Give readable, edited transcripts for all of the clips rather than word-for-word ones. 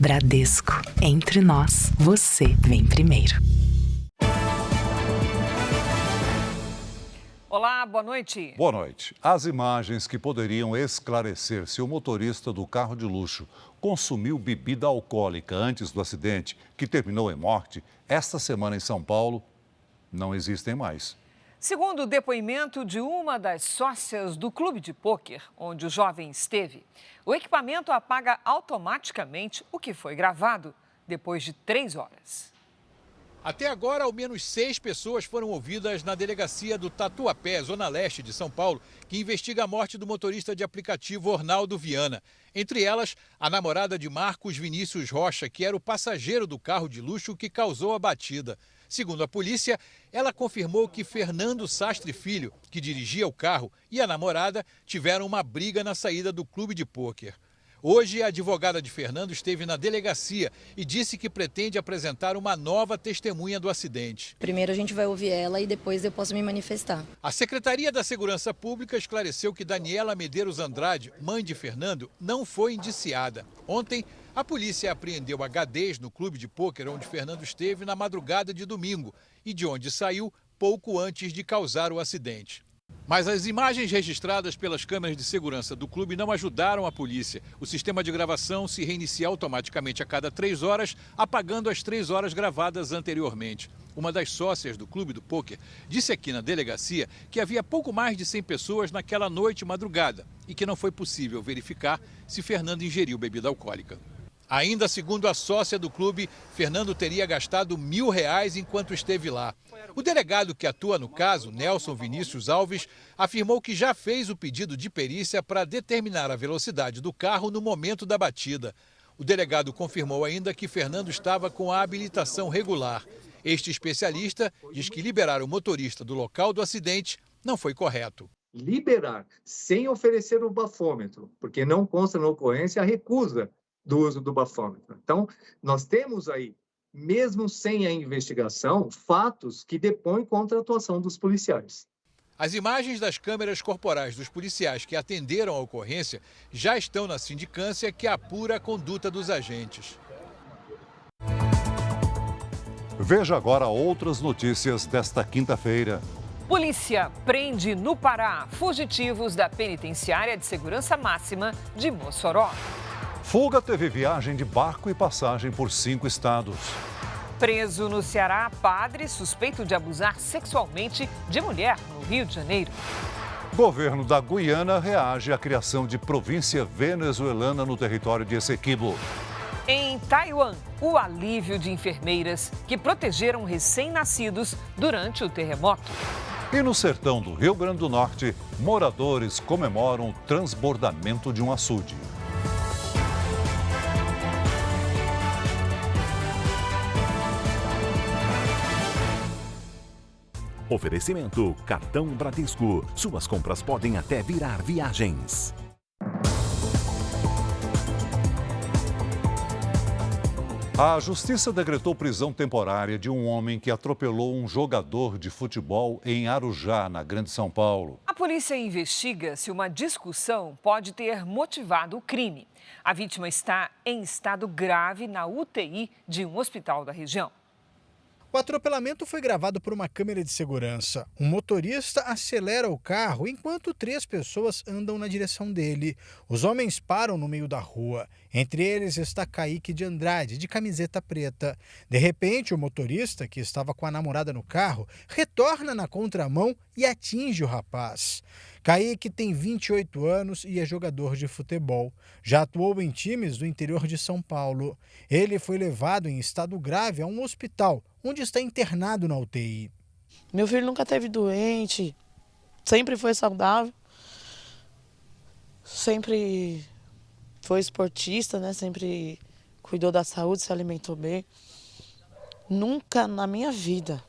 Bradesco. Entre nós, você vem primeiro. Olá, boa noite. Boa noite. As imagens que poderiam esclarecer se o motorista do carro de luxo consumiu bebida alcoólica antes do acidente, que terminou em morte, esta semana em São Paulo, não existem mais. Segundo o depoimento de uma das sócias do clube de pôquer, onde o jovem esteve, o equipamento apaga automaticamente o que foi gravado depois de 3 horas. Até agora, ao menos 6 pessoas foram ouvidas na delegacia do Tatuapé, zona leste de São Paulo, que investiga a morte do motorista de aplicativo Ornaldo Viana. Entre elas, a namorada de Marcos Vinícius Rocha, que era o passageiro do carro de luxo que causou a batida. Segundo a polícia, ela confirmou que Fernando Sastre Filho, que dirigia o carro, e a namorada tiveram uma briga na saída do clube de pôquer. Hoje, a advogada de Fernando esteve na delegacia e disse que pretende apresentar uma nova testemunha do acidente. Primeiro a gente vai ouvir ela e depois eu posso me manifestar. A Secretaria da Segurança Pública esclareceu que Daniela Medeiros Andrade, mãe de Fernando, não foi indiciada. Ontem, a polícia apreendeu HDs no clube de pôquer onde Fernando esteve na madrugada de domingo e de onde saiu pouco antes de causar o acidente. Mas as imagens registradas pelas câmeras de segurança do clube não ajudaram a polícia. O sistema de gravação se reinicia automaticamente a cada 3 horas, apagando as 3 horas gravadas anteriormente. Uma das sócias do clube do pôquer disse aqui na delegacia que havia pouco mais de 100 pessoas naquela noite madrugada e que não foi possível verificar se Fernando ingeriu bebida alcoólica. Ainda segundo a sócia do clube, Fernando teria gastado R$1.000 enquanto esteve lá. O delegado que atua no caso, Nelson Vinícius Alves, afirmou que já fez o pedido de perícia para determinar a velocidade do carro no momento da batida. O delegado confirmou ainda que Fernando estava com a habilitação regular. Este especialista diz que liberar o motorista do local do acidente não foi correto. Liberar sem oferecer o bafômetro, porque não consta na ocorrência a recusa do uso do bafômetro. Então, nós temos aí, mesmo sem a investigação, fatos que depõem contra a atuação dos policiais. As imagens das câmeras corporais dos policiais que atenderam a ocorrência já estão na sindicância que apura a conduta dos agentes. Veja agora outras notícias desta quinta-feira. Polícia prende no Pará fugitivos da penitenciária de segurança máxima de Mossoró. Fuga teve viagem de barco e passagem por 5 estados. Preso no Ceará, padre suspeito de abusar sexualmente de mulher no Rio de Janeiro. Governo da Guiana reage à criação de província venezuelana no território de Essequibo. Em Taiwan, o alívio de enfermeiras que protegeram recém-nascidos durante o terremoto. E no sertão do Rio Grande do Norte, moradores comemoram o transbordamento de um açude. Oferecimento Cartão Bradesco. Suas compras podem até virar viagens. A Justiça decretou prisão temporária de um homem que atropelou um jogador de futebol em Arujá, na Grande São Paulo. A polícia investiga se uma discussão pode ter motivado o crime. A vítima está em estado grave na UTI de um hospital da região. O atropelamento foi gravado por uma câmera de segurança. Um motorista acelera o carro enquanto 3 pessoas andam na direção dele. Os homens param no meio da rua. Entre eles está Kaique de Andrade, de camiseta preta. De repente, o motorista, que estava com a namorada no carro, retorna na contramão e atinge o rapaz. Kaique tem 28 anos e é jogador de futebol. Já atuou em times do interior de São Paulo. Ele foi levado em estado grave a um hospital, onde está internado na UTI. Meu filho nunca esteve doente, sempre foi saudável, sempre foi esportista, né? Sempre cuidou da saúde, se alimentou bem. Nunca na minha vida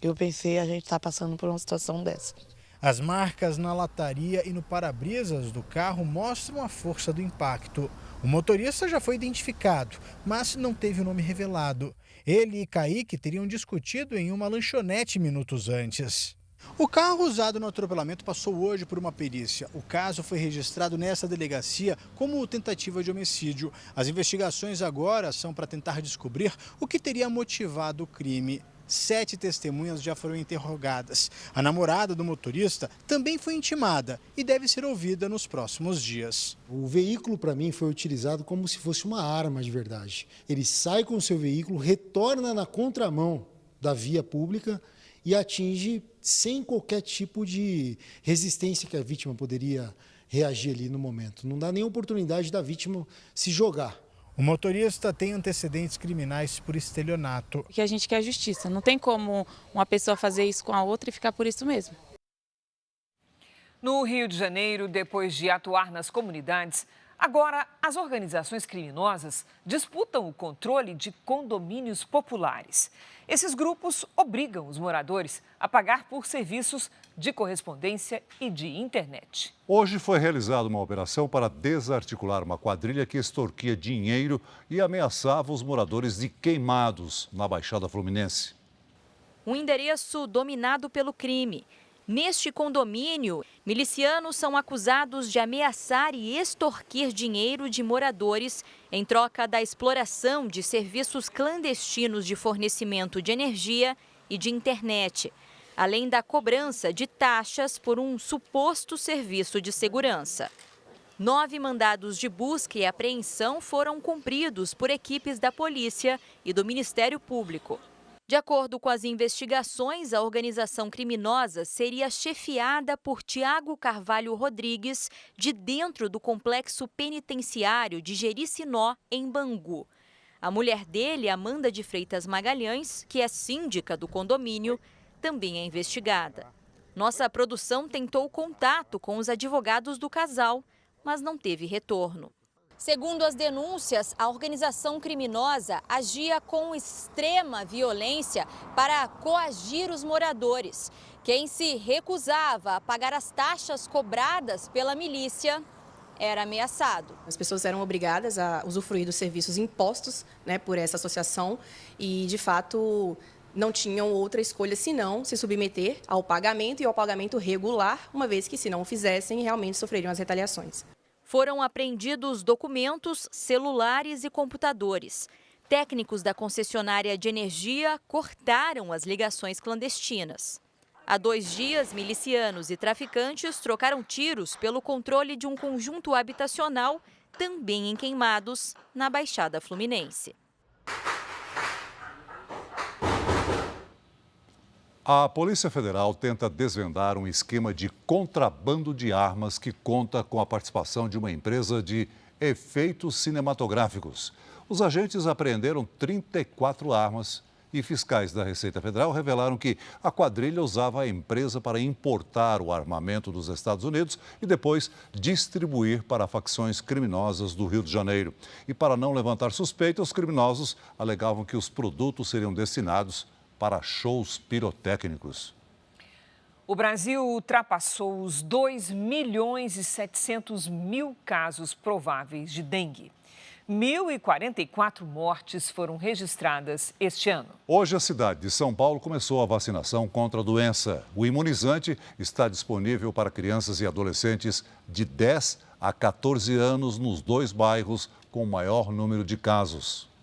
eu pensei a gente estar passando por uma situação dessa. As marcas na lataria e no para-brisas do carro mostram a força do impacto. O motorista já foi identificado, mas não teve o nome revelado. Ele e Kaique teriam discutido em uma lanchonete minutos antes. O carro usado no atropelamento passou hoje por uma perícia. O caso foi registrado nessa delegacia como tentativa de homicídio. As investigações agora são para tentar descobrir o que teria motivado o crime. 7 testemunhas já foram interrogadas. A namorada do motorista também foi intimada e deve ser ouvida nos próximos dias. O veículo, para mim, foi utilizado como se fosse uma arma de verdade. Ele sai com o seu veículo, retorna na contramão da via pública e atinge sem qualquer tipo de resistência que a vítima poderia reagir ali no momento. Não dá nem oportunidade da vítima se jogar. O motorista tem antecedentes criminais por estelionato. Porque a gente quer justiça. Não tem como uma pessoa fazer isso com a outra e ficar por isso mesmo. No Rio de Janeiro, depois de atuar nas comunidades, agora as organizações criminosas disputam o controle de condomínios populares. Esses grupos obrigam os moradores a pagar por serviços de correspondência e de internet. Hoje foi realizada uma operação para desarticular uma quadrilha que extorquia dinheiro e ameaçava os moradores de Queimados, na Baixada Fluminense. Um endereço dominado pelo crime. Neste condomínio, milicianos são acusados de ameaçar e extorquir dinheiro de moradores em troca da exploração de serviços clandestinos de fornecimento de energia e de internet, além da cobrança de taxas por um suposto serviço de segurança. 9 mandados de busca e apreensão foram cumpridos por equipes da polícia e do Ministério Público. De acordo com as investigações, a organização criminosa seria chefiada por Tiago Carvalho Rodrigues, de dentro do complexo penitenciário de Jericinó, em Bangu. A mulher dele, Amanda de Freitas Magalhães, que é síndica do condomínio, também é investigada. Nossa produção tentou contato com os advogados do casal, mas não teve retorno. Segundo as denúncias, a organização criminosa agia com extrema violência para coagir os moradores. Quem se recusava a pagar as taxas cobradas pela milícia era ameaçado. As pessoas eram obrigadas a usufruir dos serviços impostos, por essa associação e, de fato, não tinham outra escolha senão se submeter ao pagamento e ao pagamento regular, uma vez que, se não o fizessem, realmente sofreriam as retaliações. Foram apreendidos documentos, celulares e computadores. Técnicos da concessionária de energia cortaram as ligações clandestinas. Há 2 dias, milicianos e traficantes trocaram tiros pelo controle de um conjunto habitacional, também em Queimados, na Baixada Fluminense. A Polícia Federal tenta desvendar um esquema de contrabando de armas que conta com a participação de uma empresa de efeitos cinematográficos. Os agentes apreenderam 34 armas e fiscais da Receita Federal revelaram que a quadrilha usava a empresa para importar o armamento dos Estados Unidos e depois distribuir para facções criminosas do Rio de Janeiro. E para não levantar suspeita, os criminosos alegavam que os produtos seriam destinados para shows pirotécnicos. O Brasil ultrapassou os 2.700.000 casos prováveis de dengue. 1.044 mortes foram registradas este ano. Hoje, a cidade de São Paulo começou a vacinação contra a doença. O imunizante está disponível para crianças e adolescentes de 10 a 14 anos nos 2 bairros com o maior número de casos.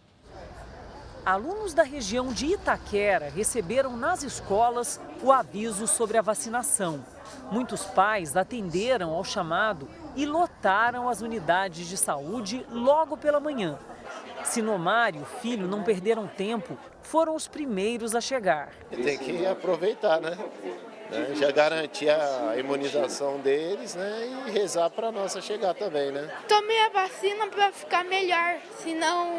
Alunos da região de Itaquera receberam nas escolas o aviso sobre a vacinação. Muitos pais atenderam ao chamado e lotaram as unidades de saúde logo pela manhã. Sinomar e o filho não perderam tempo, foram os primeiros a chegar. Tem que aproveitar, né? Já garantir a imunização deles, e rezar para a nossa chegar também, né? Tomei a vacina para ficar melhor, senão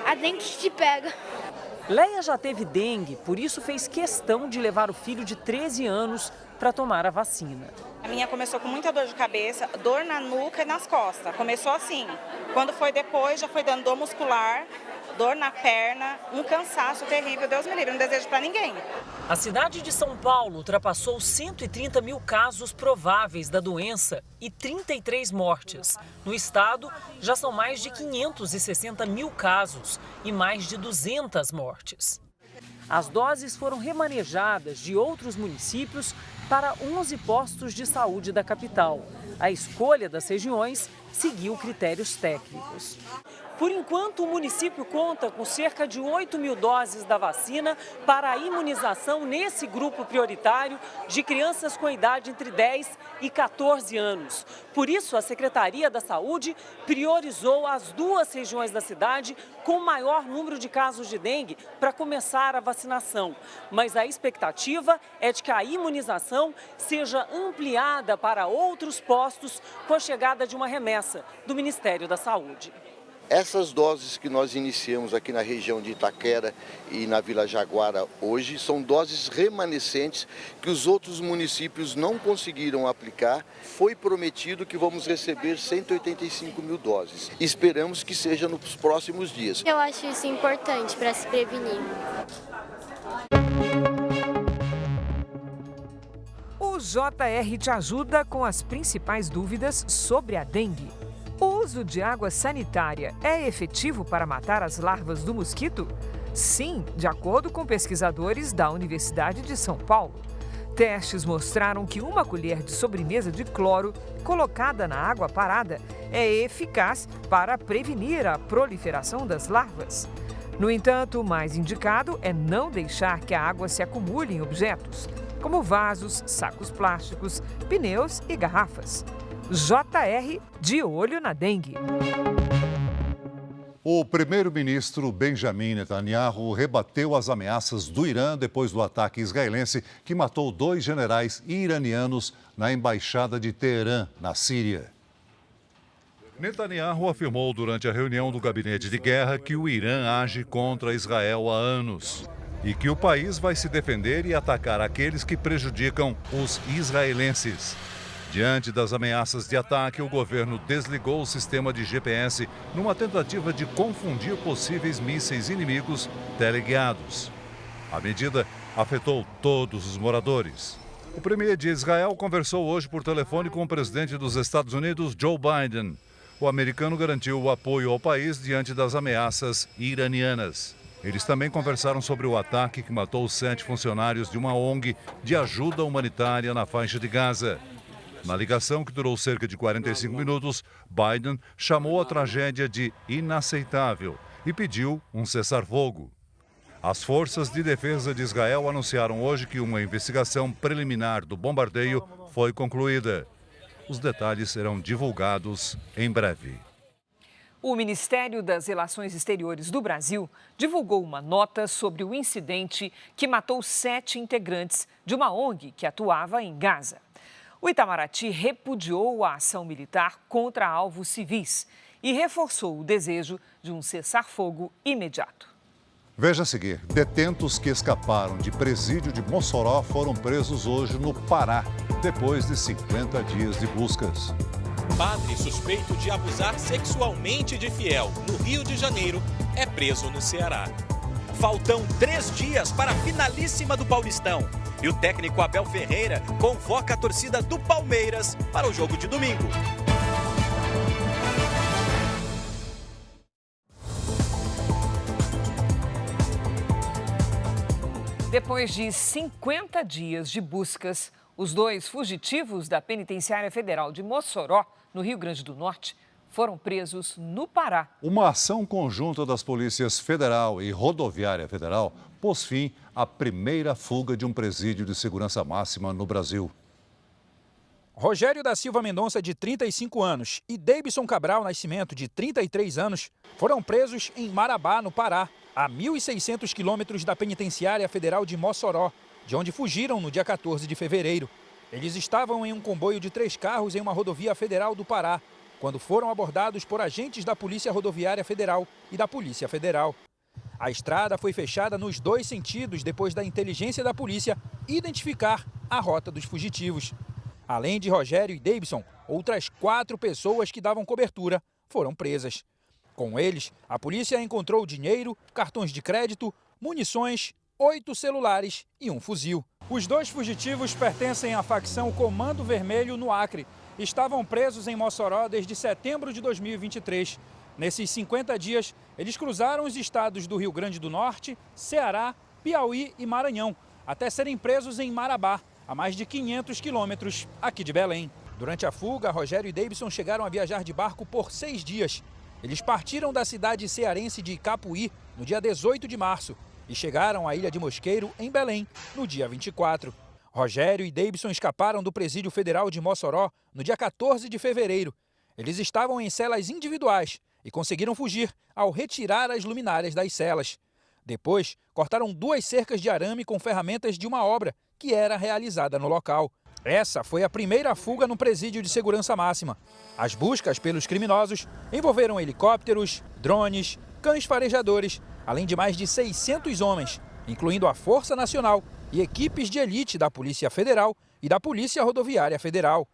a dengue te pega. Leia já teve dengue, por isso fez questão de levar o filho de 13 anos para tomar a vacina. A minha começou com muita dor de cabeça, dor na nuca e nas costas. Começou assim. Quando foi depois, já foi dando dor muscular, dor na perna, um cansaço terrível. Deus me livre, não desejo para ninguém. A cidade de São Paulo ultrapassou 130.000 casos prováveis da doença e 33 mortes. No estado, já são mais de 560.000 casos e mais de 200 mortes. As doses foram remanejadas de outros municípios para 11 postos de saúde da capital. A escolha das regiões seguiu critérios técnicos. Por enquanto, o município conta com cerca de 8 mil doses da vacina para a imunização nesse grupo prioritário de crianças com idade entre 10 e 14 anos. Por isso, a Secretaria da Saúde priorizou as 2 regiões da cidade com maior número de casos de dengue para começar a vacinação. Mas a expectativa é de que a imunização seja ampliada para outros postos com a chegada de uma remessa do Ministério da Saúde. Essas doses que nós iniciamos aqui na região de Itaquera e na Vila Jaguara hoje são doses remanescentes que os outros municípios não conseguiram aplicar. Foi prometido que vamos receber 185 mil doses. Esperamos que seja nos próximos dias. Eu acho isso importante para se prevenir. O JR te ajuda com as principais dúvidas sobre a dengue. O uso de água sanitária é efetivo para matar as larvas do mosquito? Sim, de acordo com pesquisadores da Universidade de São Paulo. Testes mostraram que uma colher de sobremesa de cloro colocada na água parada é eficaz para prevenir a proliferação das larvas. No entanto, o mais indicado é não deixar que a água se acumule em objetos, como vasos, sacos plásticos, pneus e garrafas. JR de olho na dengue. O primeiro-ministro Benjamin Netanyahu rebateu as ameaças do Irã depois do ataque israelense que matou 2 generais iranianos na embaixada de Teherã, na Síria. Netanyahu afirmou durante a reunião do gabinete de guerra que o Irã age contra Israel há anos e que o país vai se defender e atacar aqueles que prejudicam os israelenses. Diante das ameaças de ataque, o governo desligou o sistema de GPS numa tentativa de confundir possíveis mísseis inimigos teleguiados. A medida afetou todos os moradores. O premier de Israel conversou hoje por telefone com o presidente dos Estados Unidos, Joe Biden. O americano garantiu o apoio ao país diante das ameaças iranianas. Eles também conversaram sobre o ataque que matou 7 funcionários de uma ONG de ajuda humanitária na faixa de Gaza. Na ligação, que durou cerca de 45 minutos, Biden chamou a tragédia de inaceitável e pediu um cessar-fogo. As forças de defesa de Israel anunciaram hoje que uma investigação preliminar do bombardeio foi concluída. Os detalhes serão divulgados em breve. O Ministério das Relações Exteriores do Brasil divulgou uma nota sobre o incidente que matou 7 integrantes de uma ONG que atuava em Gaza. O Itamaraty repudiou a ação militar contra alvos civis e reforçou o desejo de um cessar-fogo imediato. Veja a seguir, detentos que escaparam de presídio de Mossoró foram presos hoje no Pará, depois de 50 dias de buscas. Padre suspeito de abusar sexualmente de fiel no Rio de Janeiro é preso no Ceará. Faltam 3 dias para a finalíssima do Paulistão. E o técnico Abel Ferreira convoca a torcida do Palmeiras para o jogo de domingo. Depois de 50 dias de buscas, os 2 fugitivos da Penitenciária Federal de Mossoró, no Rio Grande do Norte, foram presos no Pará. Uma ação conjunta das polícias Federal e Rodoviária Federal pôs fim à primeira fuga de um presídio de segurança máxima no Brasil. Rogério da Silva Mendonça, de 35 anos, e Deibson Cabral Nascimento, de 33 anos, foram presos em Marabá, no Pará, a 1.600 quilômetros da Penitenciária Federal de Mossoró, de onde fugiram no dia 14 de fevereiro. Eles estavam em um comboio de 3 carros em uma rodovia federal do Pará, quando foram abordados por agentes da Polícia Rodoviária Federal e da Polícia Federal. A estrada foi fechada nos 2 sentidos depois da inteligência da polícia identificar a rota dos fugitivos. Além de Rogério e Deibson, outras 4 pessoas que davam cobertura foram presas. Com eles, a polícia encontrou dinheiro, cartões de crédito, munições, 8 celulares e um fuzil. Os 2 fugitivos pertencem à facção Comando Vermelho no Acre. Estavam presos em Mossoró desde setembro de 2023. Nesses 50 dias, eles cruzaram os estados do Rio Grande do Norte, Ceará, Piauí e Maranhão, até serem presos em Marabá, a mais de 500 quilômetros aqui de Belém. Durante a fuga, Rogério e Deibson chegaram a viajar de barco por 6 dias. Eles partiram da cidade cearense de Capuí no dia 18 de março e chegaram à Ilha de Mosqueiro, em Belém, no dia 24. Rogério e Deibson escaparam do Presídio Federal de Mossoró no dia 14 de fevereiro. Eles estavam em celas individuais e conseguiram fugir ao retirar as luminárias das celas. Depois, cortaram 2 cercas de arame com ferramentas de uma obra que era realizada no local. Essa foi a primeira fuga no presídio de segurança máxima. As buscas pelos criminosos envolveram helicópteros, drones, cães farejadores, além de mais de 600 homens, incluindo a Força Nacional e equipes de elite da Polícia Federal e da Polícia Rodoviária Federal.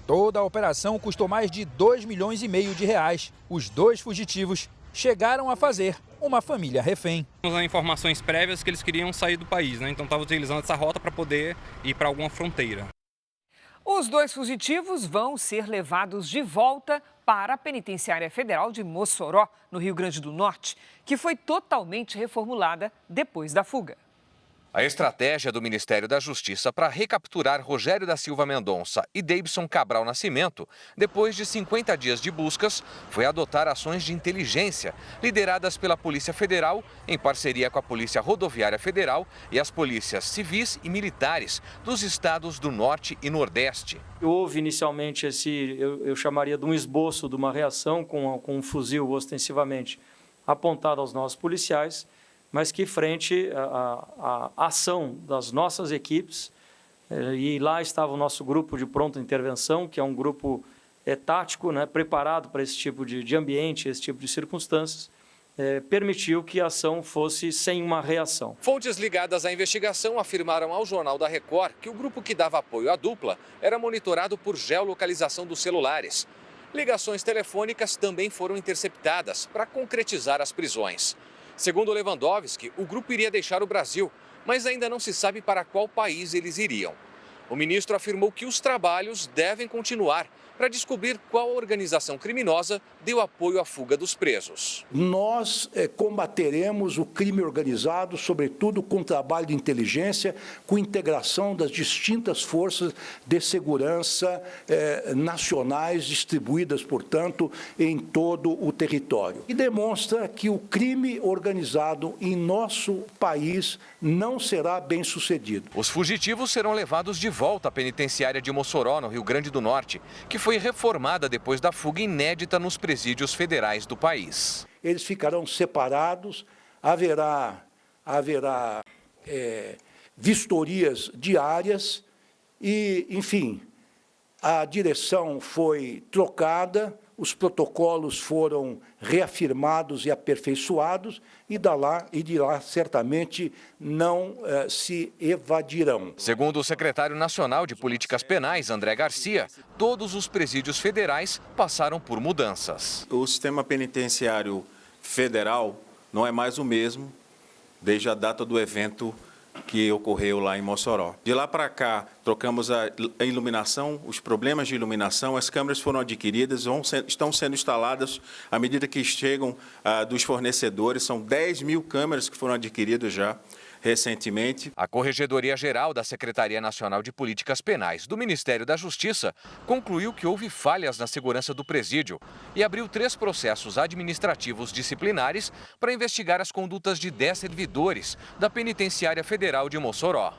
Toda a operação custou mais de 2,5 milhões de reais. Os 2 fugitivos chegaram a fazer uma família refém. Temos informações prévias que eles queriam sair do país, né? Então estavam utilizando essa rota para poder ir para alguma fronteira. Os 2 fugitivos vão ser levados de volta para a Penitenciária Federal de Mossoró, no Rio Grande do Norte, que foi totalmente reformulada depois da fuga. A estratégia do Ministério da Justiça para recapturar Rogério da Silva Mendonça e Deibson Cabral Nascimento, depois de 50 dias de buscas, foi adotar ações de inteligência lideradas pela Polícia Federal, em parceria com a Polícia Rodoviária Federal e as polícias civis e militares dos estados do Norte e Nordeste. Houve inicialmente eu chamaria de um esboço de uma reação com um fuzil ostensivamente apontado aos nossos policiais, mas que frente à ação das nossas equipes, e lá estava o nosso grupo de pronta intervenção, que é um grupo tático, né, preparado para esse tipo de ambiente, esse tipo de circunstâncias, permitiu que a ação fosse sem uma reação. Fontes ligadas à investigação afirmaram ao Jornal da Record que o grupo que dava apoio à dupla era monitorado por geolocalização dos celulares. Ligações telefônicas também foram interceptadas para concretizar as prisões. Segundo Lewandowski, o grupo iria deixar o Brasil, mas ainda não se sabe para qual país eles iriam. O ministro afirmou que os trabalhos devem continuar para descobrir qual organização criminosa deu apoio à fuga dos presos. Nós combateremos o crime organizado, sobretudo com trabalho de inteligência, com integração das distintas forças de segurança nacionais distribuídas, portanto, em todo o território. E demonstra que o crime organizado em nosso país não será bem sucedido. Os fugitivos serão levados de volta à penitenciária de Mossoró, no Rio Grande do Norte, que foi reformada depois da fuga inédita nos presídios federais do país. Eles ficarão separados, haverá vistorias diárias e, enfim, a direção foi trocada, os protocolos foram reafirmados e aperfeiçoados e de lá certamente não se evadirão. Segundo o secretário nacional de Políticas Penais, André Garcia, todos os presídios federais passaram por mudanças. O sistema penitenciário federal não é mais o mesmo desde a data do evento que ocorreu lá em Mossoró. De lá para cá, trocamos a iluminação, os problemas de iluminação, as câmeras foram adquiridas, estão sendo instaladas à medida que chegam dos fornecedores, são 10 mil câmeras que foram adquiridas já recentemente. A Corregedoria-Geral da Secretaria Nacional de Políticas Penais do Ministério da Justiça concluiu que houve falhas na segurança do presídio e abriu 3 processos administrativos disciplinares para investigar as condutas de 10 servidores da Penitenciária Federal de Mossoró.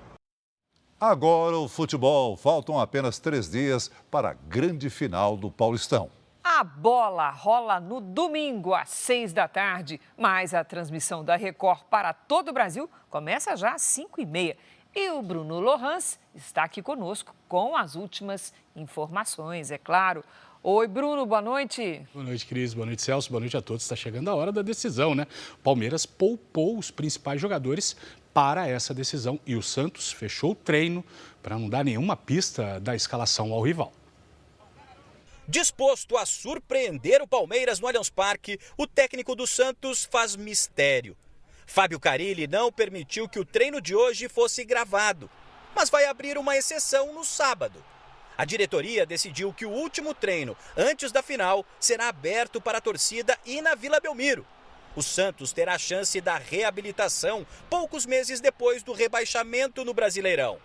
Agora o futebol. Faltam apenas 3 dias para a grande final do Paulistão. A bola rola no domingo, às 6 da tarde, mas a transmissão da Record para todo o Brasil começa já às 5h30. E o Bruno Lohans está aqui conosco com as últimas informações, é claro. Oi, Bruno, boa noite. Boa noite, Cris. Boa noite, Celso. Boa noite a todos. Está chegando a hora da decisão, né? O Palmeiras poupou os principais jogadores para essa decisão e o Santos fechou o treino para não dar nenhuma pista da escalação ao rival. Disposto a surpreender o Palmeiras no Allianz Parque, o técnico do Santos faz mistério. Fábio Carille não permitiu que o treino de hoje fosse gravado, mas vai abrir uma exceção no sábado. A diretoria decidiu que o último treino, antes da final, será aberto para a torcida e na Vila Belmiro. O Santos terá a chance da reabilitação poucos meses depois do rebaixamento no Brasileirão.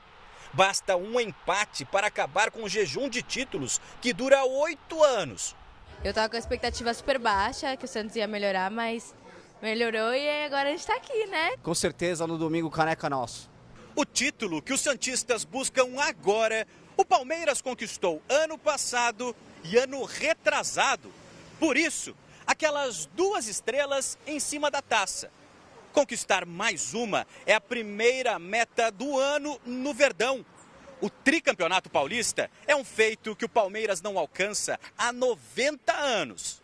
Basta um empate para acabar com o jejum de títulos que dura 8 anos. Eu estava com a expectativa super baixa, que o Santos ia melhorar, mas melhorou e agora a gente está aqui, né? Com certeza no domingo caneca nosso. O título que os santistas buscam agora, o Palmeiras conquistou ano passado e ano retrasado. Por isso, aquelas 2 estrelas em cima da taça. Conquistar mais uma é a primeira meta do ano no Verdão. O tricampeonato paulista é um feito que o Palmeiras não alcança há 90 anos.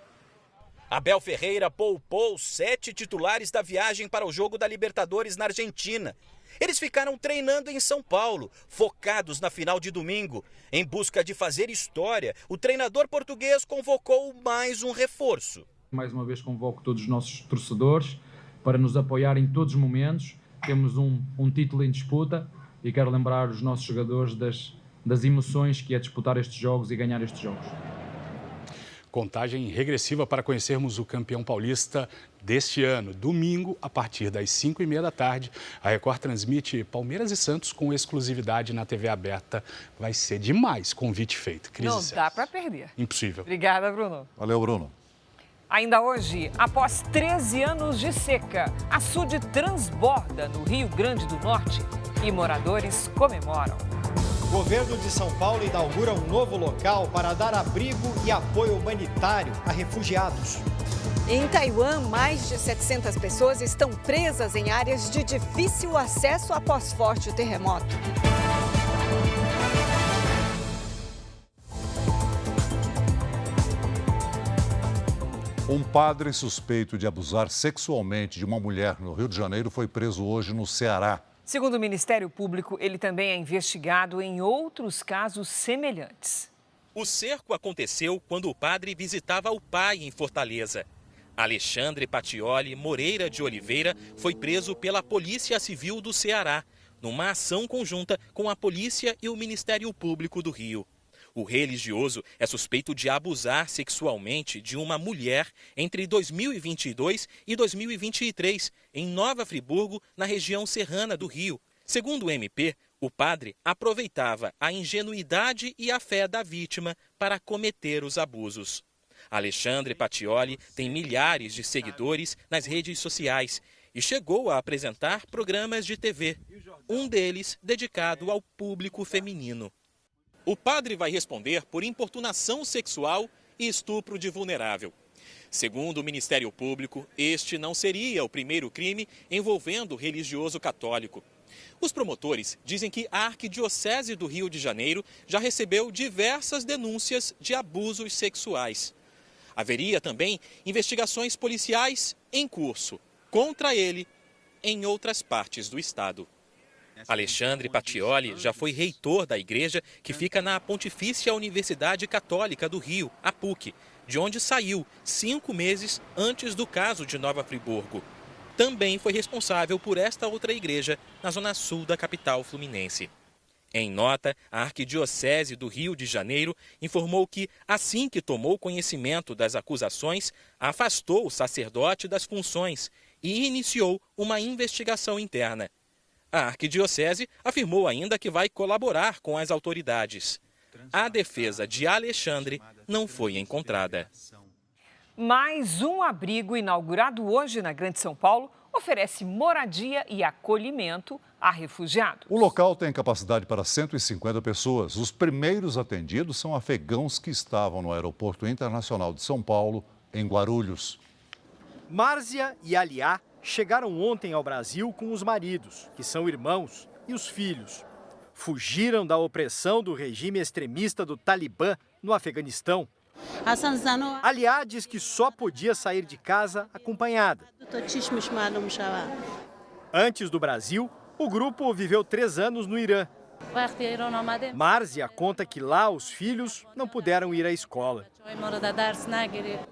Abel Ferreira poupou 7 titulares da viagem para o jogo da Libertadores na Argentina. Eles ficaram treinando em São Paulo, focados na final de domingo. Em busca de fazer história, o treinador português convocou mais um reforço. Mais uma vez convoco todos os nossos torcedores para nos apoiar em todos os momentos. Temos um título em disputa e quero lembrar os nossos jogadores das emoções que é disputar estes jogos e ganhar estes jogos. Contagem regressiva para conhecermos o campeão paulista deste ano. Domingo, a partir das 5h30 da tarde, a Record transmite Palmeiras e Santos com exclusividade na TV aberta. Vai ser demais, convite feito. Não dá para perder. Impossível. Obrigada, Bruno. Valeu, Bruno. Ainda hoje, após 13 anos de seca, açude transborda no Rio Grande do Norte e moradores comemoram. O governo de São Paulo inaugura um novo local para dar abrigo e apoio humanitário a refugiados. Em Taiwan, mais de 700 pessoas estão presas em áreas de difícil acesso após forte terremoto. Um padre suspeito de abusar sexualmente de uma mulher no Rio de Janeiro foi preso hoje no Ceará. Segundo o Ministério Público, ele também é investigado em outros casos semelhantes. O cerco aconteceu quando o padre visitava o pai em Fortaleza. Alexandre Patioli Moreira de Oliveira foi preso pela Polícia Civil do Ceará, numa ação conjunta com a polícia e o Ministério Público do Rio. O religioso é suspeito de abusar sexualmente de uma mulher entre 2022 e 2023, em Nova Friburgo, na região serrana do Rio. Segundo o MP, o padre aproveitava a ingenuidade e a fé da vítima para cometer os abusos. Alexandre Patioli tem milhares de seguidores nas redes sociais e chegou a apresentar programas de TV, um deles dedicado ao público feminino. O padre vai responder por importunação sexual e estupro de vulnerável. Segundo o Ministério Público, este não seria o primeiro crime envolvendo o religioso católico. Os promotores dizem que a Arquidiocese do Rio de Janeiro já recebeu diversas denúncias de abusos sexuais. Haveria também investigações policiais em curso contra ele em outras partes do estado. Alexandre Patioli já foi reitor da igreja que fica na Pontifícia Universidade Católica do Rio, a PUC, de onde saiu 5 meses antes do caso de Nova Friburgo. Também foi responsável por esta outra igreja na zona sul da capital fluminense. Em nota, a Arquidiocese do Rio de Janeiro informou que, assim que tomou conhecimento das acusações, afastou o sacerdote das funções e iniciou uma investigação interna. A Arquidiocese afirmou ainda que vai colaborar com as autoridades. A defesa de Alexandre não foi encontrada. Mais um abrigo inaugurado hoje na Grande São Paulo oferece moradia e acolhimento a refugiados. O local tem capacidade para 150 pessoas. Os primeiros atendidos são afegãos que estavam no Aeroporto Internacional de São Paulo, em Guarulhos. Márzia e Aliá chegaram ontem ao Brasil com os maridos, que são irmãos, e os filhos. Fugiram da opressão do regime extremista do Talibã no Afeganistão. Aliá diz que só podia sair de casa acompanhada. Antes do Brasil, o grupo viveu 3 anos no Irã. Márzia conta que lá os filhos não puderam ir à escola.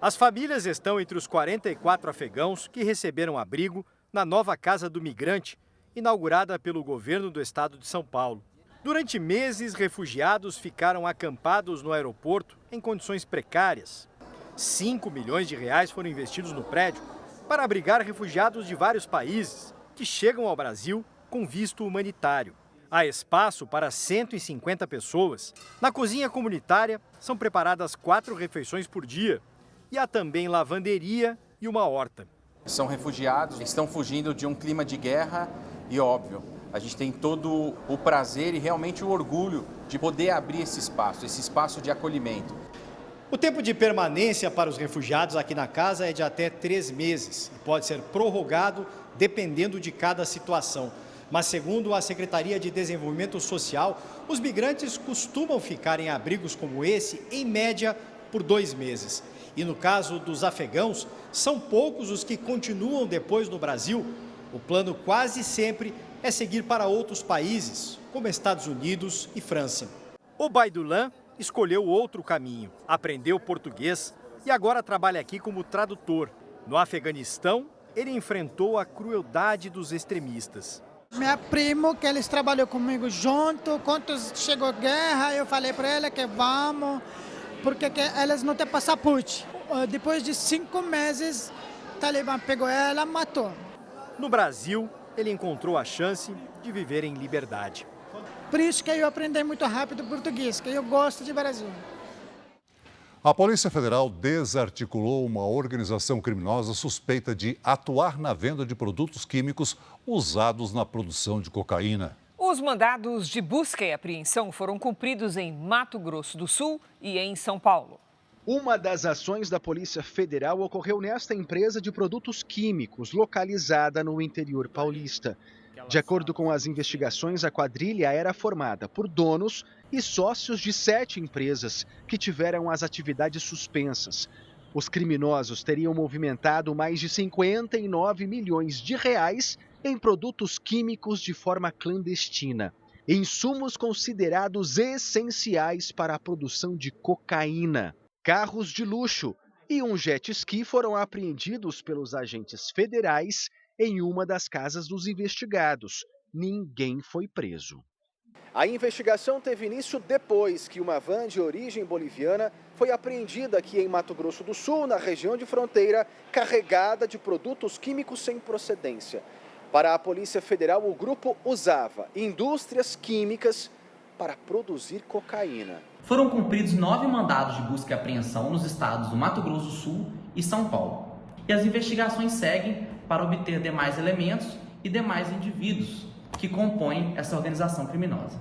As famílias estão entre os 44 afegãos que receberam abrigo na nova Casa do Migrante, inaugurada pelo governo do estado de São Paulo. Durante meses, refugiados ficaram acampados no aeroporto em condições precárias. 5 milhões de reais foram investidos no prédio, para abrigar refugiados de vários países que chegam ao Brasil com visto humanitário. Há espaço para 150 pessoas. Na cozinha comunitária são preparadas 4 refeições por dia. E há também lavanderia e uma horta. São refugiados, estão fugindo de um clima de guerra e, óbvio, a gente tem todo o prazer e realmente o orgulho de poder abrir esse espaço de acolhimento. O tempo de permanência para os refugiados aqui na casa é de até 3 meses e pode ser prorrogado dependendo de cada situação. Mas, segundo a Secretaria de Desenvolvimento Social, os migrantes costumam ficar em abrigos como esse, em média, por 2 meses. E no caso dos afegãos, são poucos os que continuam depois no Brasil. O plano quase sempre é seguir para outros países, como Estados Unidos e França. O Baidulan escolheu outro caminho, aprendeu português e agora trabalha aqui como tradutor. No Afeganistão, ele enfrentou a crueldade dos extremistas. Meu primo, que eles trabalham comigo junto, quando chegou a guerra, eu falei para ele que vamos, porque elas não têm passaporte. Depois de 5 meses, o Talibã pegou ela e matou. No Brasil, ele encontrou a chance de viver em liberdade. Por isso que eu aprendi muito rápido português, que eu gosto de Brasil. A Polícia Federal desarticulou uma organização criminosa suspeita de atuar na venda de produtos químicos usados na produção de cocaína. Os mandados de busca e apreensão foram cumpridos em Mato Grosso do Sul e em São Paulo. Uma das ações da Polícia Federal ocorreu nesta empresa de produtos químicos, localizada no interior paulista. De acordo com as investigações, a quadrilha era formada por donos e sócios de 7 empresas que tiveram as atividades suspensas. Os criminosos teriam movimentado mais de 59 milhões de reais em produtos químicos de forma clandestina, insumos considerados essenciais para a produção de cocaína. Carros de luxo e um jet ski foram apreendidos pelos agentes federais em uma das casas dos investigados. Ninguém foi preso. A investigação teve início depois que uma van de origem boliviana foi apreendida aqui em Mato Grosso do Sul, na região de fronteira, carregada de produtos químicos sem procedência. Para a Polícia Federal, o grupo usava indústrias químicas para produzir cocaína. Foram cumpridos 9 mandados de busca e apreensão nos estados do Mato Grosso do Sul e São Paulo. E as investigações seguem para obter demais elementos e demais indivíduos que compõem essa organização criminosa.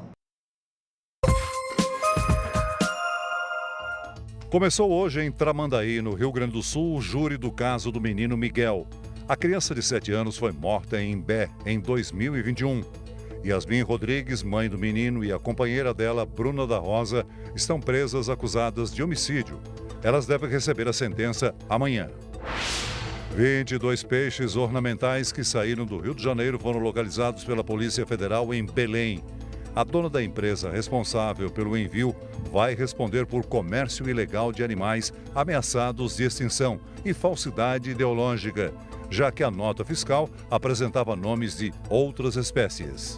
Começou hoje em Tramandaí, no Rio Grande do Sul, o júri do caso do menino Miguel. A criança de 7 anos foi morta em Imbé em 2021. Yasmin Rodrigues, mãe do menino, e a companheira dela, Bruna da Rosa, estão presas acusadas de homicídio. Elas devem receber a sentença amanhã. 22 peixes ornamentais que saíram do Rio de Janeiro foram localizados pela Polícia Federal em Belém. A dona da empresa responsável pelo envio vai responder por comércio ilegal de animais ameaçados de extinção e falsidade ideológica, já que a nota fiscal apresentava nomes de outras espécies.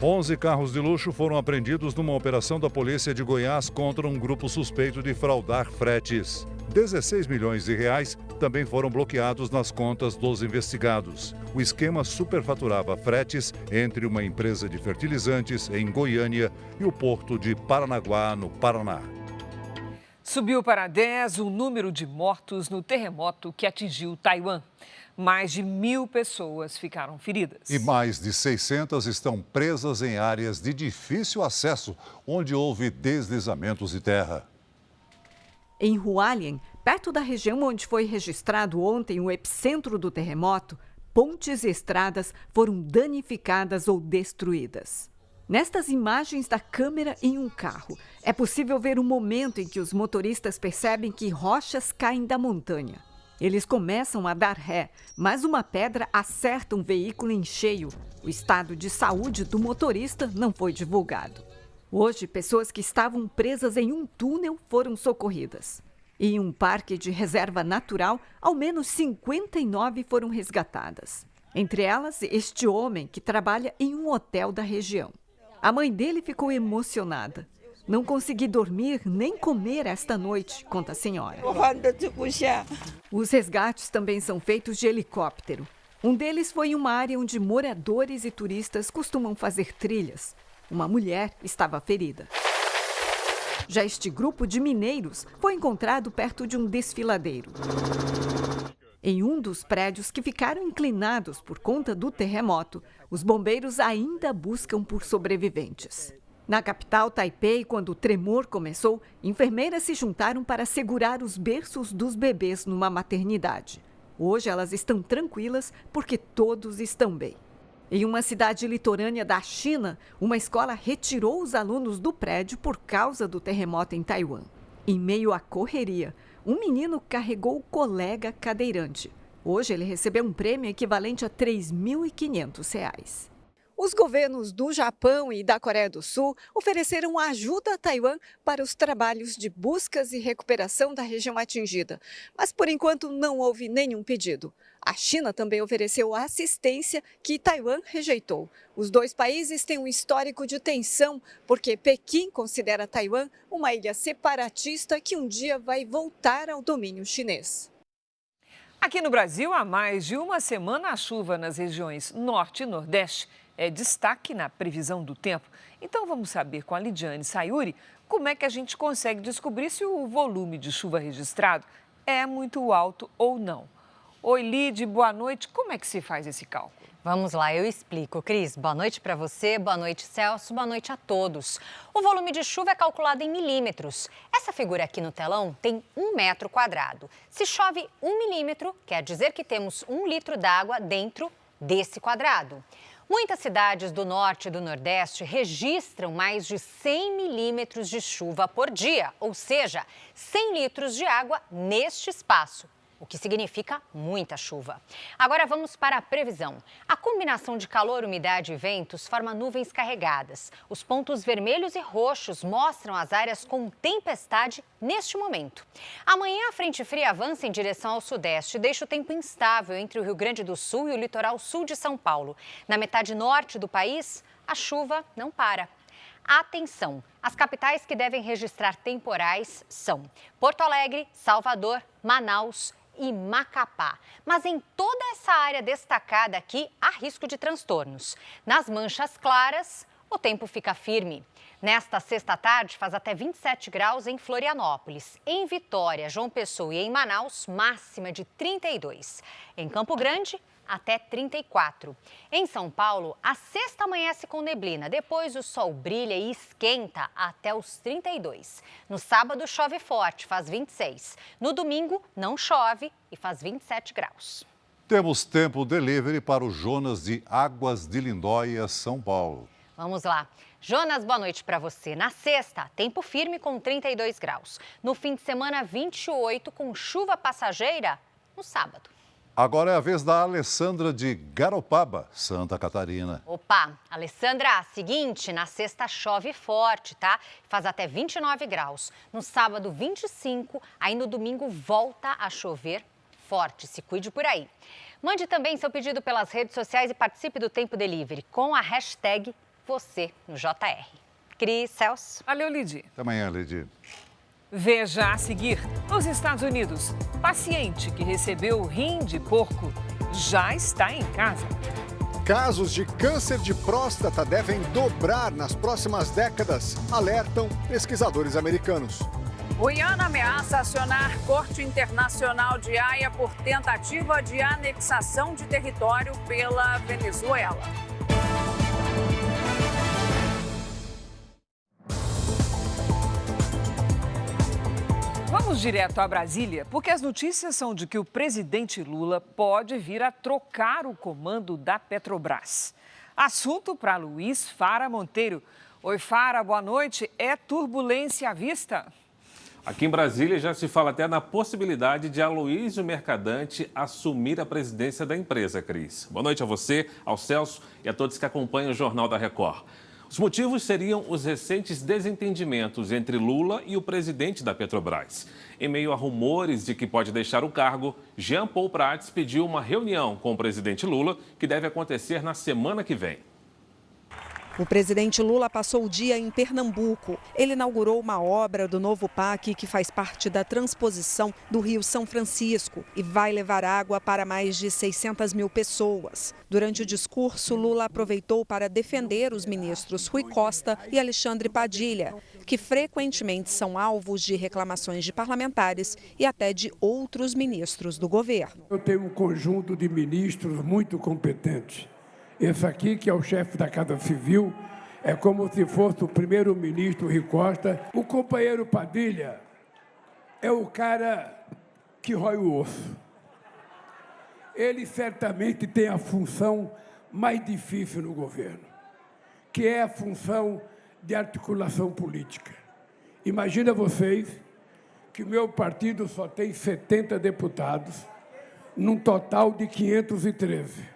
11 carros de luxo foram apreendidos numa operação da Polícia de Goiás contra um grupo suspeito de fraudar fretes. 16 milhões de reais também foram bloqueados nas contas dos investigados. O esquema superfaturava fretes entre uma empresa de fertilizantes em Goiânia e o porto de Paranaguá, no Paraná. Subiu para 10 o número de mortos no terremoto que atingiu Taiwan. Mais de 1.000 pessoas ficaram feridas. E mais de 600 estão presas em áreas de difícil acesso, onde houve deslizamentos de terra. Em Hualien, perto da região onde foi registrado ontem o epicentro do terremoto, pontes e estradas foram danificadas ou destruídas. Nestas imagens da câmera em um carro, é possível ver o momento em que os motoristas percebem que rochas caem da montanha. Eles começam a dar ré, mas uma pedra acerta um veículo em cheio. O estado de saúde do motorista não foi divulgado. Hoje, pessoas que estavam presas em um túnel foram socorridas. E em um parque de reserva natural, ao menos 59 foram resgatadas. Entre elas, este homem que trabalha em um hotel da região. A mãe dele ficou emocionada. Não consegui dormir nem comer esta noite, conta a senhora. Os resgates também são feitos de helicóptero. Um deles foi em uma área onde moradores e turistas costumam fazer trilhas. Uma mulher estava ferida. Já este grupo de mineiros foi encontrado perto de um desfiladeiro. Em um dos prédios que ficaram inclinados por conta do terremoto, os bombeiros ainda buscam por sobreviventes. Na capital, Taipei, quando o tremor começou, enfermeiras se juntaram para segurar os berços dos bebês numa maternidade. Hoje elas estão tranquilas porque todos estão bem. Em uma cidade litorânea da China, uma escola retirou os alunos do prédio por causa do terremoto em Taiwan. Em meio à correria, um menino carregou o colega cadeirante. Hoje ele recebeu um prêmio equivalente a R$ 3.500. Os governos do Japão e da Coreia do Sul ofereceram ajuda a Taiwan para os trabalhos de buscas e recuperação da região atingida. Mas, por enquanto, não houve nenhum pedido. A China também ofereceu assistência que Taiwan rejeitou. Os dois países têm um histórico de tensão, porque Pequim considera Taiwan uma ilha separatista que um dia vai voltar ao domínio chinês. Aqui no Brasil, há mais de uma semana, a chuva nas regiões Norte e Nordeste é destaque na previsão do tempo. Então vamos saber com a Lidiane Sayuri como é que a gente consegue descobrir se o volume de chuva registrado é muito alto ou não. Oi, Lid, boa noite. Como é que se faz esse cálculo? Vamos lá, eu explico. Cris, boa noite para você, boa noite, Celso, boa noite a todos. O volume de chuva é calculado em milímetros. Essa figura aqui no telão tem 1 metro quadrado. Se chove 1 milímetro, quer dizer que temos 1 litro d'água dentro desse quadrado. Muitas cidades do norte e do nordeste registram mais de 100 milímetros de chuva por dia, ou seja, 100 litros de água neste espaço, o que significa muita chuva. Agora vamos para a previsão. A combinação de calor, umidade e ventos forma nuvens carregadas. Os pontos vermelhos e roxos mostram as áreas com tempestade neste momento. Amanhã a frente fria avança em direção ao sudeste e deixa o tempo instável entre o Rio Grande do Sul e o litoral sul de São Paulo. Na metade norte do país, a chuva não para. Atenção! As capitais que devem registrar temporais são Porto Alegre, Salvador, Manaus e Macapá. Mas em toda essa área destacada aqui, há risco de transtornos. Nas manchas claras, o tempo fica firme. Nesta sexta-tarde, faz até 27 graus em Florianópolis. Em Vitória, João Pessoa e em Manaus, máxima de 32. Em Campo Grande, até 34. Em São Paulo, a sexta amanhece com neblina. Depois o sol brilha e esquenta até os 32. No sábado chove forte, faz 26. No domingo não chove e faz 27 graus. Temos tempo delivery para o Jonas de Águas de Lindóia, São Paulo. Vamos lá. Jonas, boa noite para você. Na sexta, tempo firme com 32 graus. No fim de semana, 28 com chuva passageira no sábado. Agora é a vez da Alessandra de Garopaba, Santa Catarina. Opa, Alessandra, seguinte, na sexta chove forte, tá? Faz até 29 graus. No sábado, 25, aí no domingo volta a chover forte. Se cuide por aí. Mande também seu pedido pelas redes sociais e participe do Tempo Delivery com a hashtag você no JR. Cris, Celso. Valeu, Lidy. Até amanhã, Lidy. Veja a seguir, nos Estados Unidos, paciente que recebeu rim de porco já está em casa. Casos de câncer de próstata devem dobrar nas próximas décadas, alertam pesquisadores americanos. Guiana ameaça acionar Corte Internacional de Haia por tentativa de anexação de território pela Venezuela. Vamos direto a Brasília, porque as notícias são de que o presidente Lula pode vir a trocar o comando da Petrobras. Assunto para Luiz Fara Monteiro. Oi, Fara, boa noite. É turbulência à vista? Aqui em Brasília já se fala até na possibilidade de Aloysio Mercadante assumir a presidência da empresa, Cris. Boa noite a você, ao Celso e a todos que acompanham o Jornal da Record. Os motivos seriam os recentes desentendimentos entre Lula e o presidente da Petrobras. Em meio a rumores de que pode deixar o cargo, Jean Paul Prats pediu uma reunião com o presidente Lula, que deve acontecer na semana que vem. O presidente Lula passou o dia em Pernambuco. Ele inaugurou uma obra do novo PAC que faz parte da transposição do Rio São Francisco e vai levar água para mais de 600 mil pessoas. Durante o discurso, Lula aproveitou para defender os ministros Rui Costa e Alexandre Padilha, que frequentemente são alvos de reclamações de parlamentares e até de outros ministros do governo. Eu tenho um conjunto de ministros muito competentes. Esse aqui, que é o chefe da Casa Civil, é como se fosse o primeiro-ministro Rui Costa. O companheiro Padilha é o cara que rói o osso. Ele certamente tem a função mais difícil no governo, que é a função de articulação política. Imagina vocês que o meu partido só tem 70 deputados, num total de 513.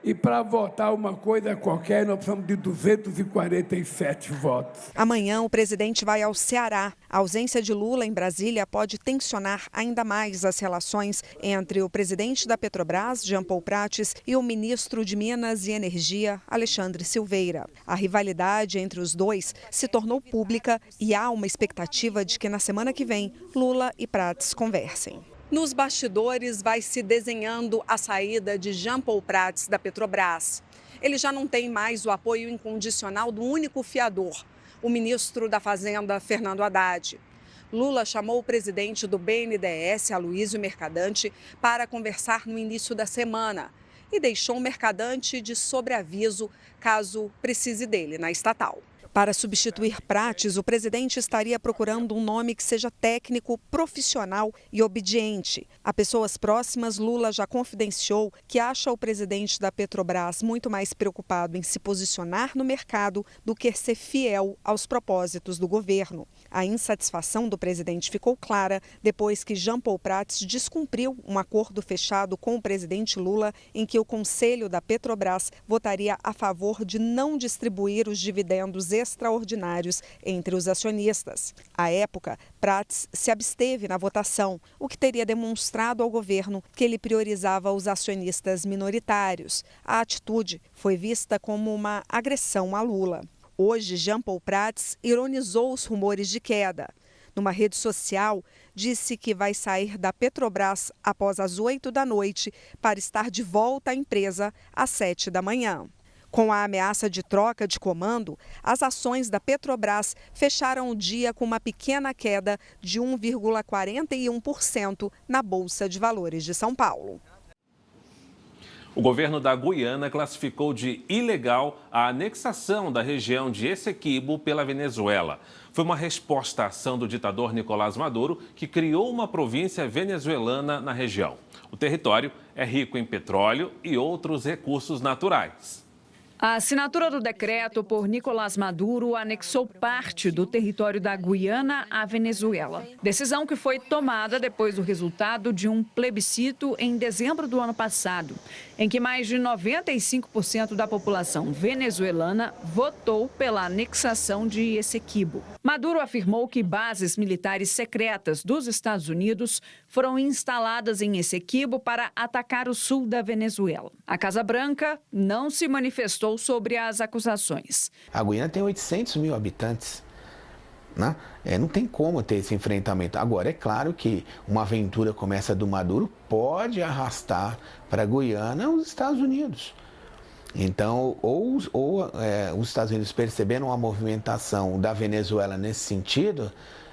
E para votar uma coisa qualquer, nós precisamos de 247 votos. Amanhã, o presidente vai ao Ceará. A ausência de Lula em Brasília pode tensionar ainda mais as relações entre o presidente da Petrobras, Jean Paul Prates, e o ministro de Minas e Energia, Alexandre Silveira. A rivalidade entre os dois se tornou pública e há uma expectativa de que na semana que vem, Lula e Prates conversem. Nos bastidores vai se desenhando a saída de Jean Paul Prates da Petrobras. Ele já não tem mais o apoio incondicional do único fiador, o ministro da Fazenda, Fernando Haddad. Lula chamou o presidente do BNDES, Aloysio Mercadante, para conversar no início da semana e deixou o Mercadante de sobreaviso caso precise dele na estatal. Para substituir Prates, o presidente estaria procurando um nome que seja técnico, profissional e obediente. A pessoas próximas, Lula já confidenciou que acha o presidente da Petrobras muito mais preocupado em se posicionar no mercado do que ser fiel aos propósitos do governo. A insatisfação do presidente ficou clara depois que Jean Paul Prates descumpriu um acordo fechado com o presidente Lula em que o Conselho da Petrobras votaria a favor de não distribuir os dividendos extraordinários entre os acionistas. À época, Prates se absteve na votação, o que teria demonstrado ao governo que ele priorizava os acionistas minoritários. A atitude foi vista como uma agressão a Lula. Hoje, Jean Paul Prates ironizou os rumores de queda. Numa rede social, disse que vai sair da Petrobras após as 8 da noite para estar de volta à empresa às 7 da manhã. Com a ameaça de troca de comando, as ações da Petrobras fecharam o dia com uma pequena queda de 1,41% na Bolsa de Valores de São Paulo. O governo da Guiana classificou de ilegal a anexação da região de Essequibo pela Venezuela. Foi uma resposta à ação do ditador Nicolás Maduro, que criou uma província venezuelana na região. O território é rico em petróleo e outros recursos naturais. A assinatura do decreto por Nicolás Maduro anexou parte do território da Guiana à Venezuela. Decisão que foi tomada depois do resultado de um plebiscito em dezembro do ano passado, em que mais de 95% da população venezuelana votou pela anexação de Essequibo. Maduro afirmou que bases militares secretas dos Estados Unidos foram instaladas em Essequibo para atacar o sul da Venezuela. A Casa Branca não se manifestou sobre as acusações. A Guiana tem 800 mil habitantes, né? Não tem como ter esse enfrentamento. Agora, é claro que uma aventura como essa do Maduro pode arrastar para a Guiana os Estados Unidos. Então, os Estados Unidos percebendo uma movimentação da Venezuela nesse sentido,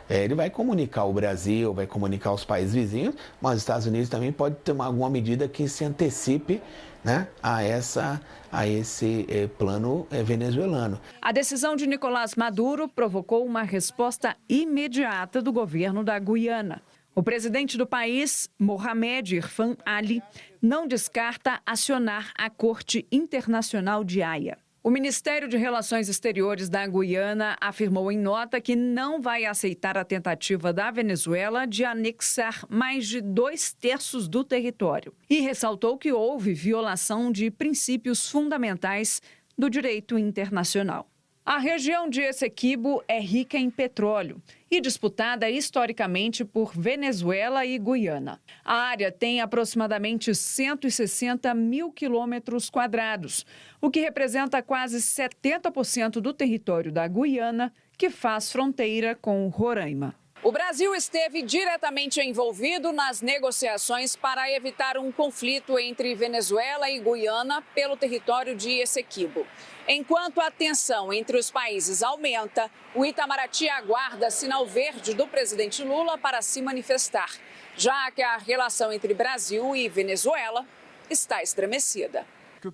ele vai comunicar o Brasil, vai comunicar os países vizinhos, mas os Estados Unidos também pode tomar alguma medida que se antecipe, né, a esse plano venezuelano. A decisão de Nicolás Maduro provocou uma resposta imediata do governo da Guiana. O presidente do país, Mohamed Irfan Ali, não descarta acionar a Corte Internacional de Haia. O Ministério de Relações Exteriores da Guiana afirmou em nota que não vai aceitar a tentativa da Venezuela de anexar mais de 2/3 do território e ressaltou que houve violação de princípios fundamentais do direito internacional. A região de Essequibo é rica em petróleo e disputada historicamente por Venezuela e Guiana. A área tem aproximadamente 160 mil quilômetros quadrados, o que representa quase 70% do território da Guiana, que faz fronteira com Roraima. O Brasil esteve diretamente envolvido nas negociações para evitar um conflito entre Venezuela e Guiana pelo território de Essequibo. Enquanto a tensão entre os países aumenta, o Itamaraty aguarda sinal verde do presidente Lula para se manifestar, já que a relação entre Brasil e Venezuela está estremecida.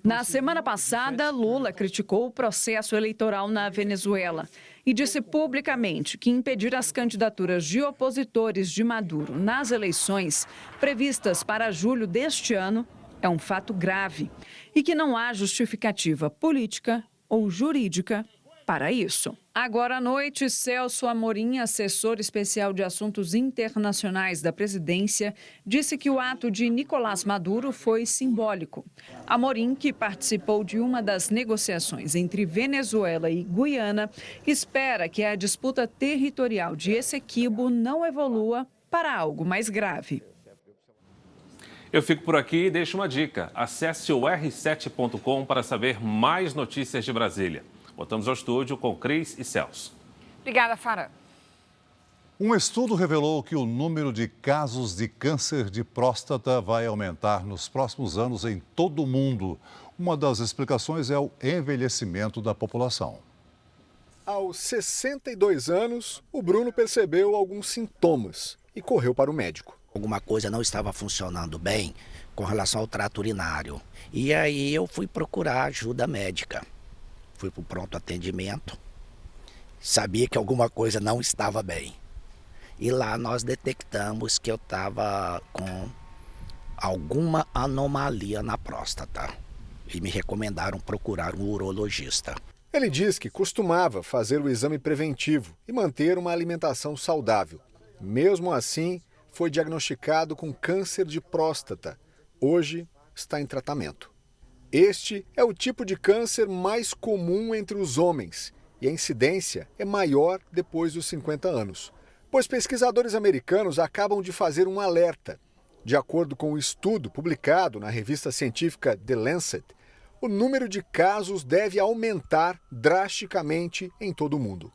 Na semana passada, Lula criticou o processo eleitoral na Venezuela e disse publicamente que impedir as candidaturas de opositores de Maduro nas eleições previstas para julho deste ano é um fato grave e que não há justificativa política ou jurídica para isso. Agora à noite, Celso Amorim, assessor especial de assuntos internacionais da presidência, disse que o ato de Nicolás Maduro foi simbólico. Amorim, que participou de uma das negociações entre Venezuela e Guiana, espera que a disputa territorial de Essequibo não evolua para algo mais grave. Eu fico por aqui e deixo uma dica. Acesse o r7.com para saber mais notícias de Brasília. Voltamos ao estúdio com Cris e Celso. Obrigada, Farah. Um estudo revelou que o número de casos de câncer de próstata vai aumentar nos próximos anos em todo o mundo. Uma das explicações é o envelhecimento da população. Aos 62 anos, o Bruno percebeu alguns sintomas e correu para o médico. Alguma coisa não estava funcionando bem com relação ao trato urinário. E aí eu fui procurar ajuda médica. Fui para o pronto atendimento, sabia que alguma coisa não estava bem. E lá nós detectamos que eu estava com alguma anomalia na próstata. E me recomendaram procurar um urologista. Ele diz que costumava fazer o exame preventivo e manter uma alimentação saudável. Mesmo assim, foi diagnosticado com câncer de próstata. Hoje está em tratamento. Este é o tipo de câncer mais comum entre os homens e a incidência é maior depois dos 50 anos. Pois pesquisadores americanos acabam de fazer um alerta. De acordo com um estudo publicado na revista científica The Lancet, o número de casos deve aumentar drasticamente em todo o mundo.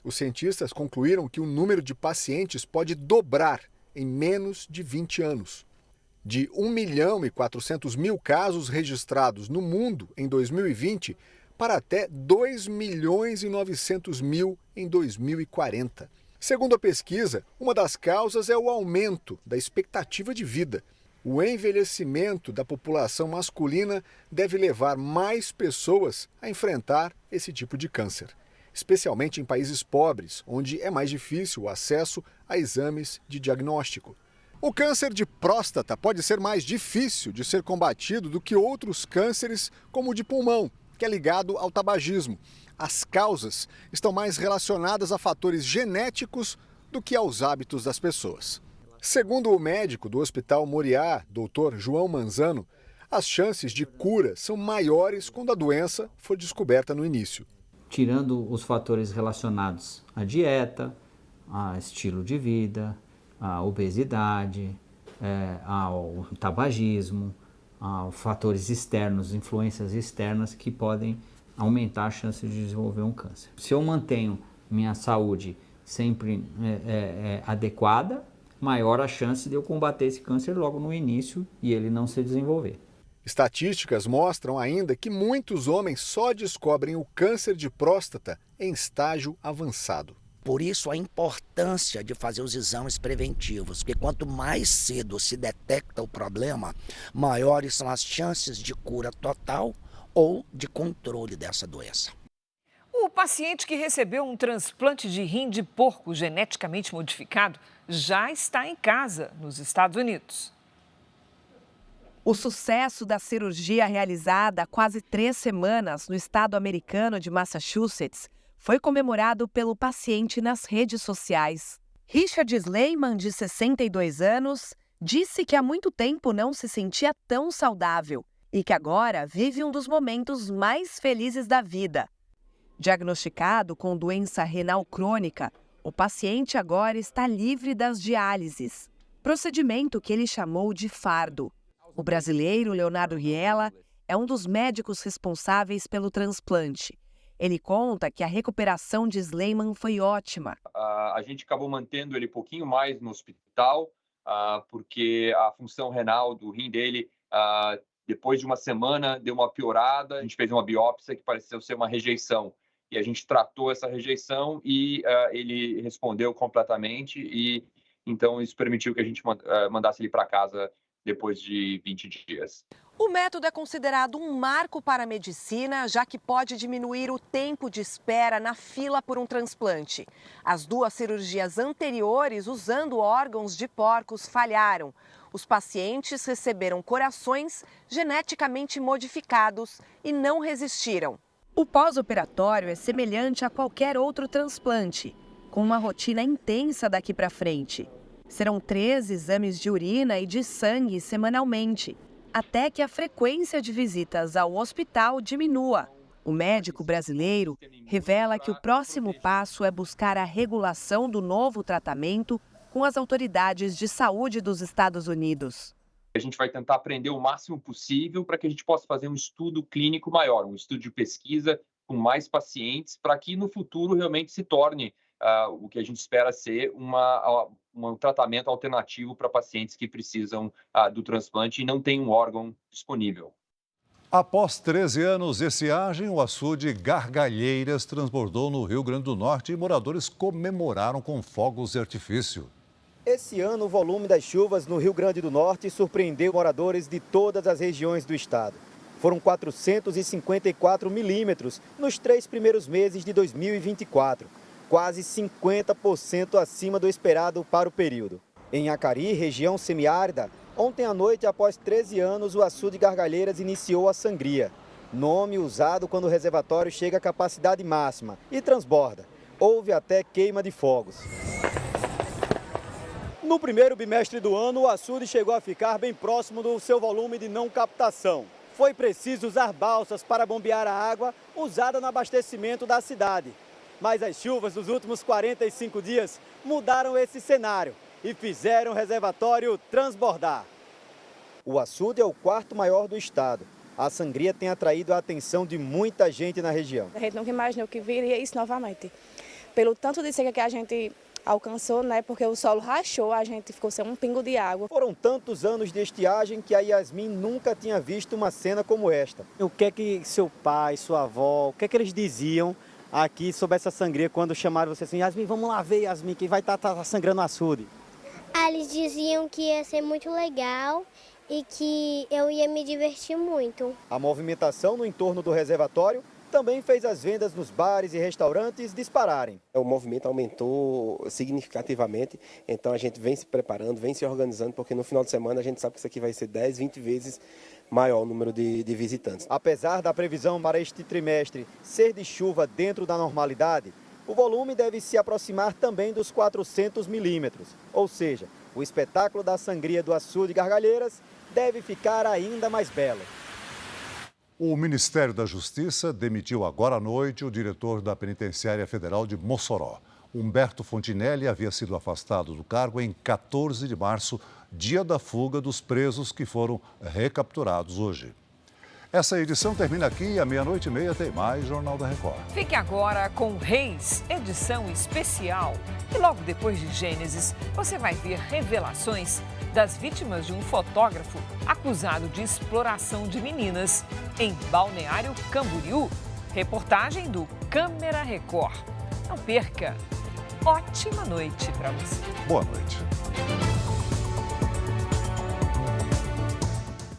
Os cientistas concluíram que o número de pacientes pode dobrar em menos de 20 anos. De 1.400.000 casos registrados no mundo em 2020 para até 2.900.000 em 2040. Segundo a pesquisa, uma das causas é o aumento da expectativa de vida. O envelhecimento da população masculina deve levar mais pessoas a enfrentar esse tipo de câncer, especialmente em países pobres, onde é mais difícil o acesso a exames de diagnóstico. O câncer de próstata pode ser mais difícil de ser combatido do que outros cânceres, como o de pulmão, que é ligado ao tabagismo. As causas estão mais relacionadas a fatores genéticos do que aos hábitos das pessoas. Segundo o médico do Hospital Moriá, Dr. João Manzano, as chances de cura são maiores quando a doença for descoberta no início. Tirando os fatores relacionados à dieta, a estilo de vida, a obesidade, ao tabagismo, a fatores externos, influências externas que podem aumentar a chance de desenvolver um câncer. Se eu mantenho minha saúde sempre adequada, maior a chance de eu combater esse câncer logo no início e ele não se desenvolver. Estatísticas mostram ainda que muitos homens só descobrem o câncer de próstata em estágio avançado. Por isso a importância de fazer os exames preventivos, porque quanto mais cedo se detecta o problema, maiores são as chances de cura total ou de controle dessa doença. O paciente que recebeu um transplante de rim de porco geneticamente modificado já está em casa, nos Estados Unidos. O sucesso da cirurgia realizada há quase 3 semanas no estado americano de Massachusetts foi comemorado pelo paciente nas redes sociais. Richard Sleiman, de 62 anos, disse que há muito tempo não se sentia tão saudável e que agora vive um dos momentos mais felizes da vida. Diagnosticado com doença renal crônica, o paciente agora está livre das diálises, procedimento que ele chamou de fardo. O brasileiro Leonardo Riela é um dos médicos responsáveis pelo transplante. Ele conta que a recuperação de Sleiman foi ótima. A gente acabou mantendo ele um pouquinho mais no hospital, porque a função renal do rim dele, depois de uma semana, deu uma piorada. A gente fez uma biópsia que pareceu ser uma rejeição. E a gente tratou essa rejeição e ele respondeu completamente. E então isso permitiu que a gente mandasse ele para casa depois de 20 dias. O método é considerado um marco para a medicina, já que pode diminuir o tempo de espera na fila por um transplante. As 2 cirurgias anteriores, usando órgãos de porcos, falharam. Os pacientes receberam corações geneticamente modificados e não resistiram. O pós-operatório é semelhante a qualquer outro transplante, com uma rotina intensa daqui para frente. Serão 3 exames de urina e de sangue semanalmente, até que a frequência de visitas ao hospital diminua. O médico brasileiro revela que o próximo passo é buscar a regulação do novo tratamento com as autoridades de saúde dos Estados Unidos. A gente vai tentar aprender o máximo possível para que a gente possa fazer um estudo clínico maior, um estudo de pesquisa com mais pacientes, para que no futuro realmente se torne o que a gente espera ser um tratamento alternativo para pacientes que precisam do transplante e não têm um órgão disponível. Após 13 anos de estiagem, o açude Gargalheiras transbordou no Rio Grande do Norte e moradores comemoraram com fogos de artifício. Esse ano, o volume das chuvas no Rio Grande do Norte surpreendeu moradores de todas as regiões do estado. Foram 454 milímetros nos 3 primeiros meses de 2024, quase 50% acima do esperado para o período. Em Acari, região semiárida, ontem à noite, após 13 anos, o açude Gargalheiras iniciou a sangria, nome usado quando o reservatório chega à capacidade máxima e transborda. Houve até queima de fogos. No primeiro bimestre do ano, o açude chegou a ficar bem próximo do seu volume de não captação. Foi preciso usar balsas para bombear a água usada no abastecimento da cidade. Mas as chuvas dos últimos 45 dias mudaram esse cenário e fizeram o reservatório transbordar. O açude é o 4º maior do estado. A sangria tem atraído a atenção de muita gente na região. A gente nunca imaginou que viria isso novamente. Pelo tanto de seca que a gente alcançou, né? Porque o solo rachou, a gente ficou sem um pingo de água. Foram tantos anos de estiagem que a Yasmin nunca tinha visto uma cena como esta. O que é que seu pai, sua avó, o que é que eles diziam aqui sobre essa sangria quando chamaram você assim, Yasmin, vamos lá ver, Yasmin, que vai estar sangrando o açude? Eles diziam que ia ser muito legal e que eu ia me divertir muito. A movimentação no entorno do reservatório também fez as vendas nos bares e restaurantes dispararem. O movimento aumentou significativamente, então a gente vem se preparando, vem se organizando, porque no final de semana a gente sabe que isso aqui vai ser 10, 20 vezes maior o número de visitantes. Apesar da previsão para este trimestre ser de chuva dentro da normalidade, o volume deve se aproximar também dos 400 milímetros, ou seja, o espetáculo da sangria do açude Gargalheiras deve ficar ainda mais belo. O Ministério da Justiça demitiu agora à noite o diretor da Penitenciária Federal de Mossoró. Humberto Fontinelli havia sido afastado do cargo em 14 de março, dia da fuga dos presos que foram recapturados hoje. Essa edição termina aqui e à 00:30 tem mais Jornal da Record. Fique agora com Reis, edição especial. E logo depois de Gênesis, você vai ver revelações das vítimas de um fotógrafo acusado de exploração de meninas em Balneário Camboriú. Reportagem do Câmera Record. Não perca. Ótima noite para você. Boa noite.